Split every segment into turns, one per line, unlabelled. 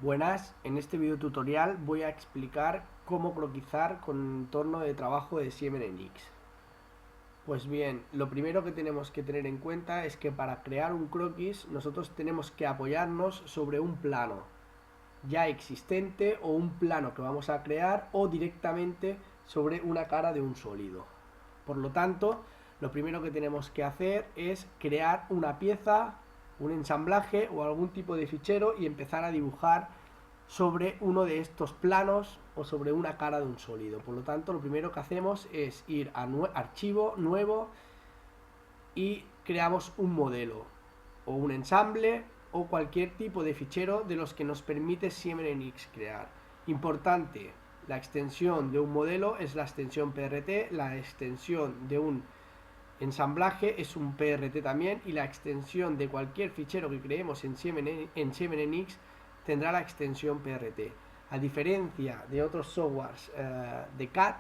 Buenas, en este video tutorial voy a explicar cómo croquisar con un entorno de trabajo de Siemens. Pues bien, lo primero que tenemos que tener en cuenta es que para crear un croquis nosotros tenemos que apoyarnos sobre un plano ya existente o un plano que vamos a crear o directamente sobre una cara de un sólido. Por lo tanto, lo primero que tenemos que hacer es crear una pieza, un ensamblaje o algún tipo de fichero y empezar a dibujar sobre uno de estos planos o sobre una cara de un sólido. Por lo tanto, lo primero que hacemos es ir a archivo, nuevo, y creamos un modelo o un ensamble o cualquier tipo de fichero de los que nos permite Siemens crear. Importante, la extensión de un modelo es la extensión PRT, la extensión de un ensamblaje es un PRT también, y la extensión de cualquier fichero que creemos en Siemens tendrá la extensión PRT. A diferencia de otros softwares de CAD,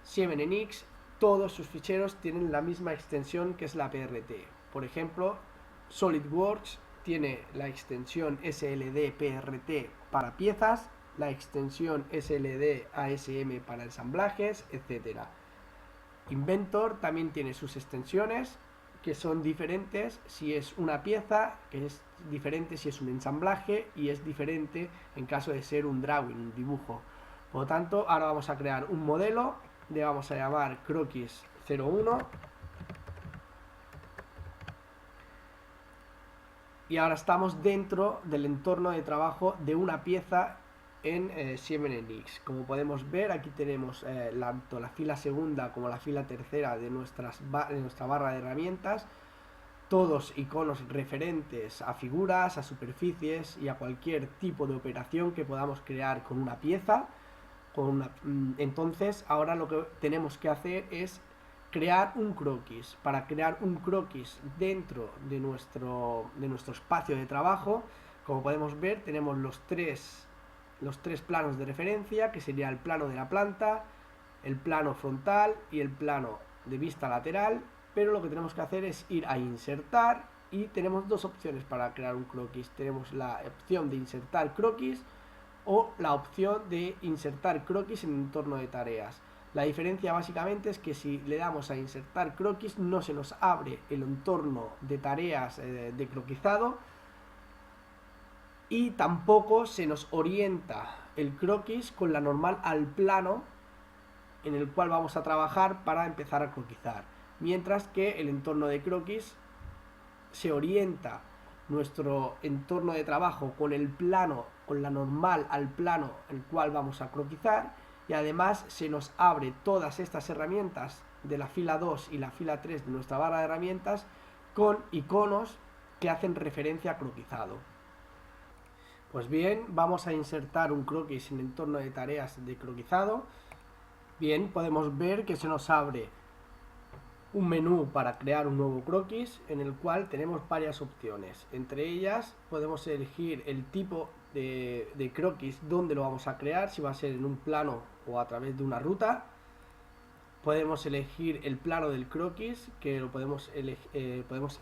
Siemens todos sus ficheros tienen la misma extensión que es la PRT. Por ejemplo, SolidWorks tiene la extensión SLD-PRT para piezas, la extensión SLD-ASM para ensamblajes, etc. Inventor también tiene sus extensiones que son diferentes si es una pieza, que es diferente si es un ensamblaje y es diferente en caso de ser un drawing, un dibujo. Por lo tanto, ahora vamos a crear un modelo, le vamos a llamar croquis 01 y ahora estamos dentro del entorno de trabajo de una pieza en Siemens. Como podemos ver, aquí tenemos tanto la fila segunda como la fila tercera de nuestra barra de herramientas, todos iconos referentes a figuras, a superficies y a cualquier tipo de operación que podamos crear con una pieza. Entonces, ahora lo que tenemos que hacer es crear un croquis. Para crear un croquis dentro de nuestro espacio de trabajo, como podemos ver, tenemos los tres planos de referencia, que sería el plano de la planta, el plano frontal y el plano de vista lateral. Pero lo que tenemos que hacer es ir a insertar y tenemos dos opciones para crear un croquis. Tenemos la opción de insertar croquis o la opción de insertar croquis en el entorno de tareas. La diferencia básicamente es que si le damos a insertar croquis no se nos abre el entorno de tareas de croquisado y tampoco se nos orienta el croquis con la normal al plano en el cual vamos a trabajar para empezar a croquisar. Mientras que el entorno de croquis se orienta nuestro entorno de trabajo con el plano, con la normal al plano en el cual vamos a croquisar, y además se nos abre todas estas herramientas de la fila 2 y la fila 3 de nuestra barra de herramientas con iconos que hacen referencia a croquisado. Pues bien, vamos a insertar un croquis en el entorno de tareas de croquisado. Bien, podemos ver que se nos abre un menú para crear un nuevo croquis en el cual tenemos varias opciones. Entre ellas podemos elegir el tipo de croquis donde lo vamos a crear, si va a ser en un plano o a través de una ruta. Podemos elegir el plano del croquis, que lo podemos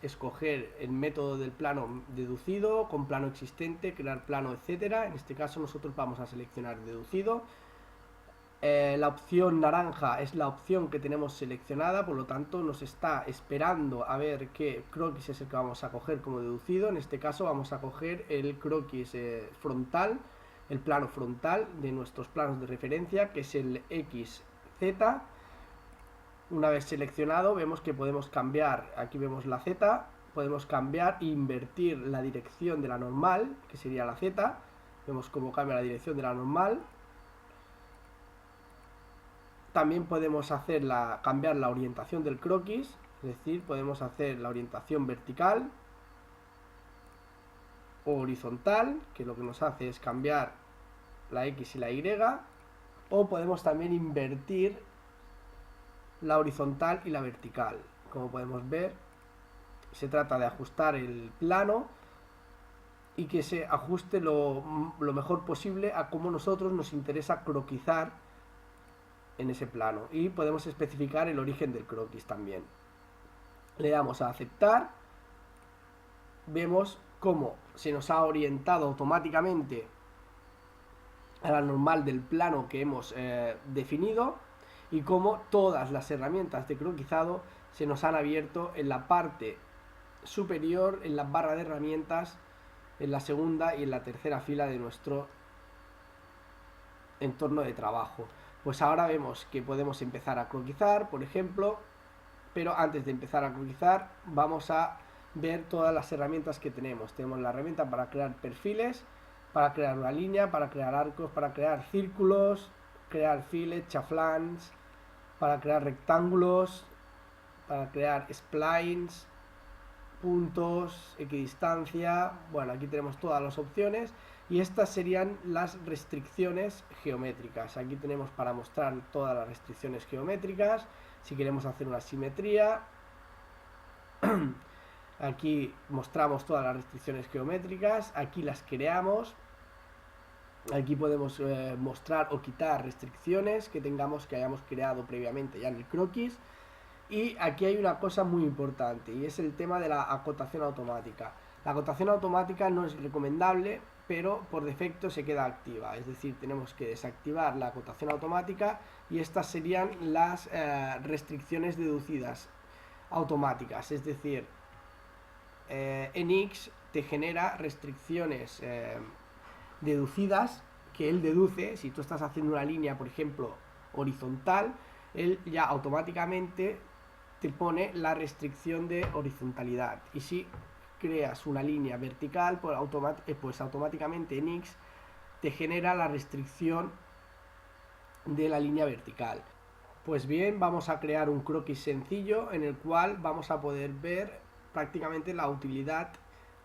escoger el método del plano deducido, con plano existente, crear plano, etcétera. En este caso nosotros vamos a seleccionar deducido. La opción naranja es la opción que tenemos seleccionada, por lo tanto nos está esperando a ver qué croquis es el que vamos a coger como deducido. En este caso vamos a coger el croquis frontal, el plano frontal de nuestros planos de referencia, que es el XZ. Una vez seleccionado vemos que podemos cambiar, aquí vemos la Z, podemos cambiar e invertir la dirección de la normal, que sería la Z. Vemos cómo cambia la dirección de la normal. También podemos cambiar la orientación del croquis, es decir, podemos hacer la orientación vertical o horizontal, que lo que nos hace es cambiar la X y la Y, o podemos también invertir la horizontal y la vertical. Como podemos ver, se trata de ajustar el plano y que se ajuste lo mejor posible a cómo nosotros nos interesa croquisar en ese plano, y podemos especificar el origen del croquis también. Le damos a aceptar, vemos cómo se nos ha orientado automáticamente a la normal del plano que hemos definido, y como todas las herramientas de croquizado se nos han abierto en la parte superior, en la barra de herramientas, en la segunda y en la tercera fila de nuestro entorno de trabajo. Pues ahora vemos que podemos empezar a croquizar, por ejemplo, pero antes de empezar a croquizar vamos a ver todas las herramientas que tenemos. Tenemos la herramienta para crear perfiles, para crear una línea, para crear arcos, para crear círculos, crear filets, chaflans, para crear rectángulos, para crear splines, puntos, equidistancia. Bueno, aquí tenemos todas las opciones y estas serían las restricciones geométricas. Aquí tenemos para mostrar todas las restricciones geométricas. Si queremos hacer una simetría, aquí mostramos todas las restricciones geométricas, aquí las creamos. Aquí podemos mostrar o quitar restricciones que hayamos creado previamente ya en el croquis. Y aquí hay una cosa muy importante, y es el tema de la acotación automática. La acotación automática no es recomendable, pero por defecto se queda activa. Es decir, tenemos que desactivar la acotación automática, y estas serían las restricciones deducidas automáticas. Es decir, NX te genera restricciones deducidas que él deduce. Si tú estás haciendo una línea, por ejemplo, horizontal, él ya automáticamente te pone la restricción de horizontalidad. Y si creas una línea vertical, pues automáticamente NX te genera la restricción de la línea vertical. Pues bien, vamos a crear un croquis sencillo en el cual vamos a poder ver prácticamente la utilidad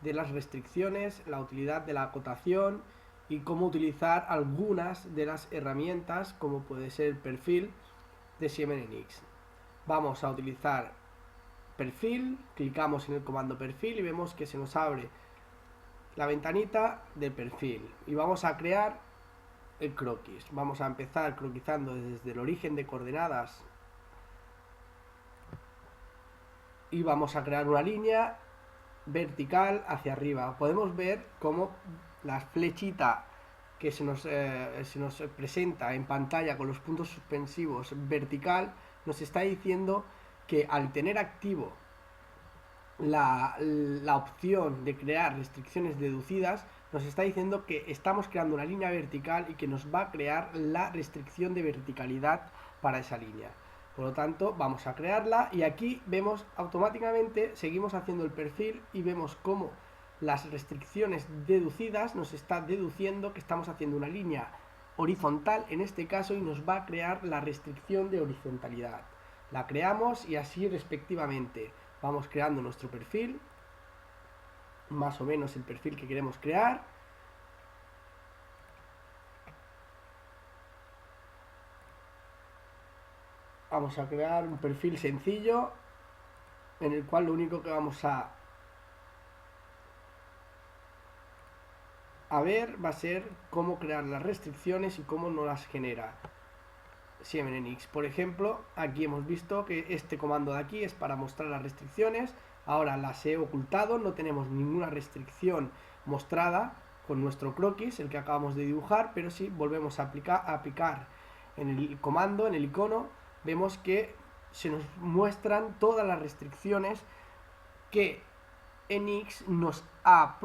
de las restricciones, la utilidad de la acotación y cómo utilizar algunas de las herramientas, como puede ser el perfil de Siemens NX. Vamos a utilizar perfil, clicamos en el comando perfil y vemos que se nos abre la ventanita de perfil, y vamos a crear el croquis. Vamos a empezar croquizando desde el origen de coordenadas y vamos a crear una línea vertical hacia arriba. Podemos ver cómo la flechita que se nos presenta en pantalla con los puntos suspensivos vertical nos está diciendo que al tener activo la opción de crear restricciones deducidas, nos está diciendo que estamos creando una línea vertical y que nos va a crear la restricción de verticalidad para esa línea. Por lo tanto, vamos a crearla, y aquí vemos automáticamente, seguimos haciendo el perfil y vemos cómo las restricciones deducidas nos está deduciendo que estamos haciendo una línea horizontal en este caso, y nos va a crear la restricción de horizontalidad. La creamos y así respectivamente. Vamos creando nuestro perfil, más o menos el perfil que queremos crear. Vamos a crear un perfil sencillo en el cual lo único que vamos a ver va a ser cómo crear las restricciones y cómo no las genera Siemens NX. Por ejemplo, aquí hemos visto que este comando de aquí es para mostrar las restricciones. Ahora las he ocultado, no tenemos ninguna restricción mostrada con nuestro croquis, el que acabamos de dibujar, pero si volvemos a aplicar en el comando, en el icono, vemos que se nos muestran todas las restricciones que NX nos ha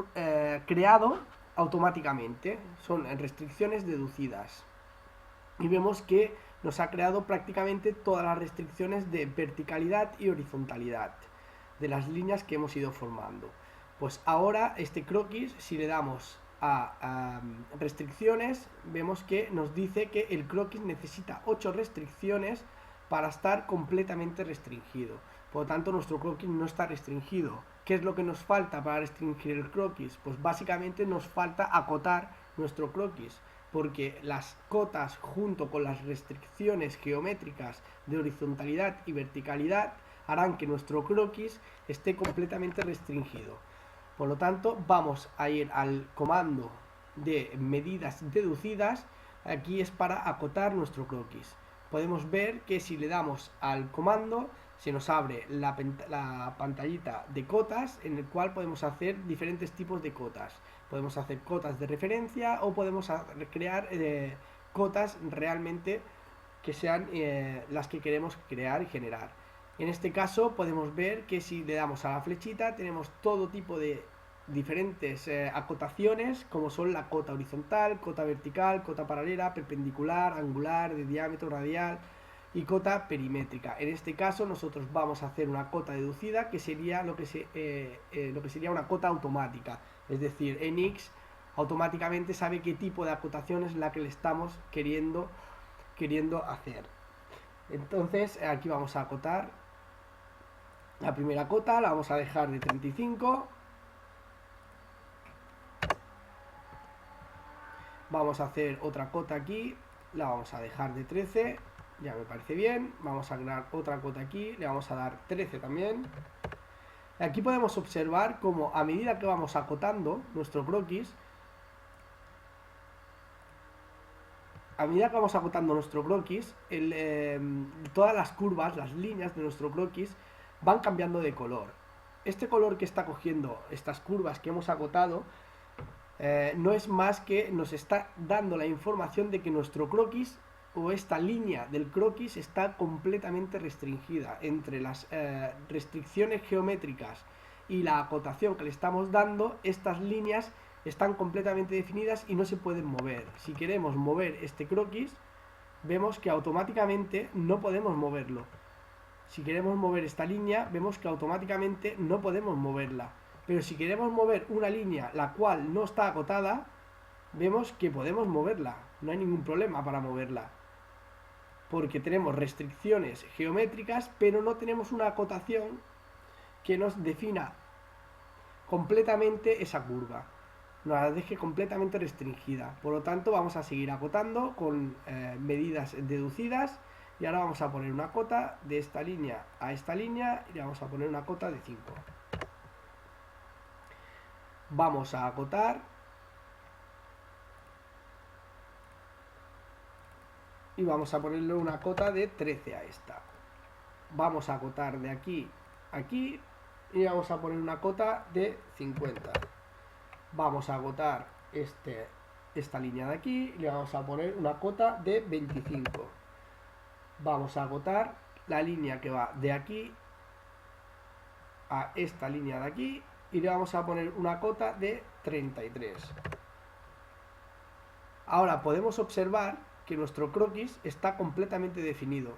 creado automáticamente. Son restricciones deducidas. Y vemos que nos ha creado prácticamente todas las restricciones de verticalidad y horizontalidad de las líneas que hemos ido formando. Pues ahora este croquis, si le damos a restricciones, vemos que nos dice que el croquis necesita 8 restricciones para estar completamente restringido. Por lo tanto, nuestro croquis no está restringido. ¿Qué es lo que nos falta para restringir el croquis? Pues básicamente nos falta acotar nuestro croquis, porque las cotas junto con las restricciones geométricas de horizontalidad y verticalidad harán que nuestro croquis esté completamente restringido. Por lo tanto, vamos a ir al comando de medidas deducidas. Aquí es para acotar nuestro croquis. Podemos ver que si le damos al comando se nos abre la pantallita de cotas, en el cual podemos hacer diferentes tipos de cotas. Podemos hacer cotas de referencia o podemos crear cotas realmente que sean las que queremos crear y generar. En este caso podemos ver que si le damos a la flechita tenemos todo tipo de diferentes acotaciones, como son la cota horizontal, cota vertical, cota paralela, perpendicular, angular, de diámetro, radial y cota perimétrica. En este caso nosotros vamos a hacer una cota deducida, que sería lo que sería una cota automática, es decir, NX automáticamente sabe qué tipo de acotación es la que le estamos queriendo hacer. Entonces aquí vamos a acotar la primera cota, la vamos a dejar de 35. Vamos a hacer otra cota aquí, la vamos a dejar de 13, ya me parece bien. Vamos a crear otra cota aquí, le vamos a dar 13 también. Aquí podemos observar cómo a medida que vamos acotando nuestro croquis, todas las curvas, las líneas de nuestro croquis van cambiando de color. Este color que está cogiendo estas curvas que hemos acotado no es más que nos está dando la información de que nuestro croquis o esta línea del croquis está completamente restringida. Entre las restricciones geométricas y la acotación que le estamos dando, estas líneas están completamente definidas y no se pueden mover. Si queremos mover este croquis, vemos que automáticamente no podemos moverlo. Si queremos mover esta línea, vemos que automáticamente no podemos moverla. Pero si queremos mover una línea la cual no está acotada, vemos que podemos moverla. No hay ningún problema para moverla, porque tenemos restricciones geométricas, pero no tenemos una acotación que nos defina completamente esa curva, nos la deje completamente restringida. Por lo tanto, vamos a seguir acotando con medidas deducidas. Y ahora vamos a poner una cota de esta línea a esta línea y le vamos a poner una cota de 5. Vamos a acotar y vamos a ponerle una cota de 13 a esta. Vamos a acotar de aquí a aquí y vamos a poner una cota de 50. Vamos a acotar esta línea de aquí y le vamos a poner una cota de 25. Vamos a acotar la línea que va de aquí a esta línea de aquí y le vamos a poner una cota de 33. Ahora podemos observar que nuestro croquis está completamente definido.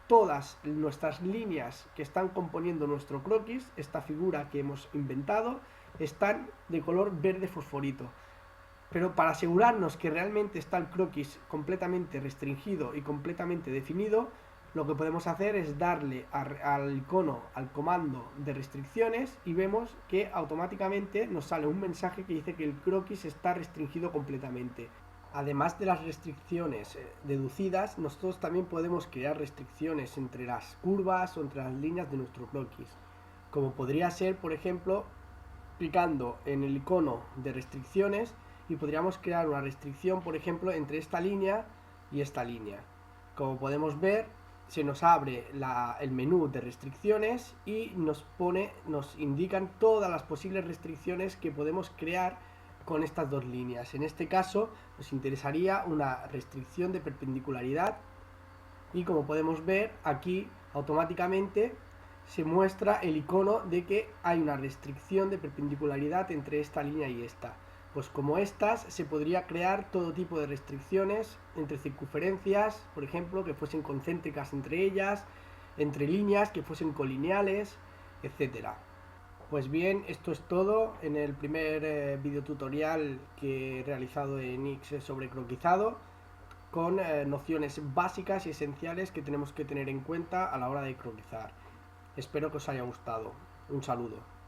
Todas nuestras líneas que están componiendo nuestro croquis, esta figura que hemos inventado, están de color verde fosforito. Pero para asegurarnos que realmente está el croquis completamente restringido y completamente definido, lo que podemos hacer es darle al icono, al comando de restricciones, y vemos que automáticamente nos sale un mensaje que dice que el croquis está restringido completamente. Además de las restricciones deducidas, nosotros también podemos crear restricciones entre las curvas o entre las líneas de nuestro croquis, como podría ser, por ejemplo, clicando en el icono de restricciones, y podríamos crear una restricción, por ejemplo, entre esta línea y esta línea. Como podemos ver, se nos abre el menú de restricciones y nos indican todas las posibles restricciones que podemos crear con estas dos líneas. En este caso nos interesaría una restricción de perpendicularidad, y como podemos ver aquí automáticamente se muestra el icono de que hay una restricción de perpendicularidad entre esta línea y esta. Pues como estas, se podría crear todo tipo de restricciones entre circunferencias, por ejemplo, que fuesen concéntricas entre ellas, entre líneas que fuesen colineales, etcétera. Pues bien, esto es todo en el primer video tutorial que he realizado en Nix sobre croquizado, con nociones básicas y esenciales que tenemos que tener en cuenta a la hora de croquizar. Espero que os haya gustado. Un saludo.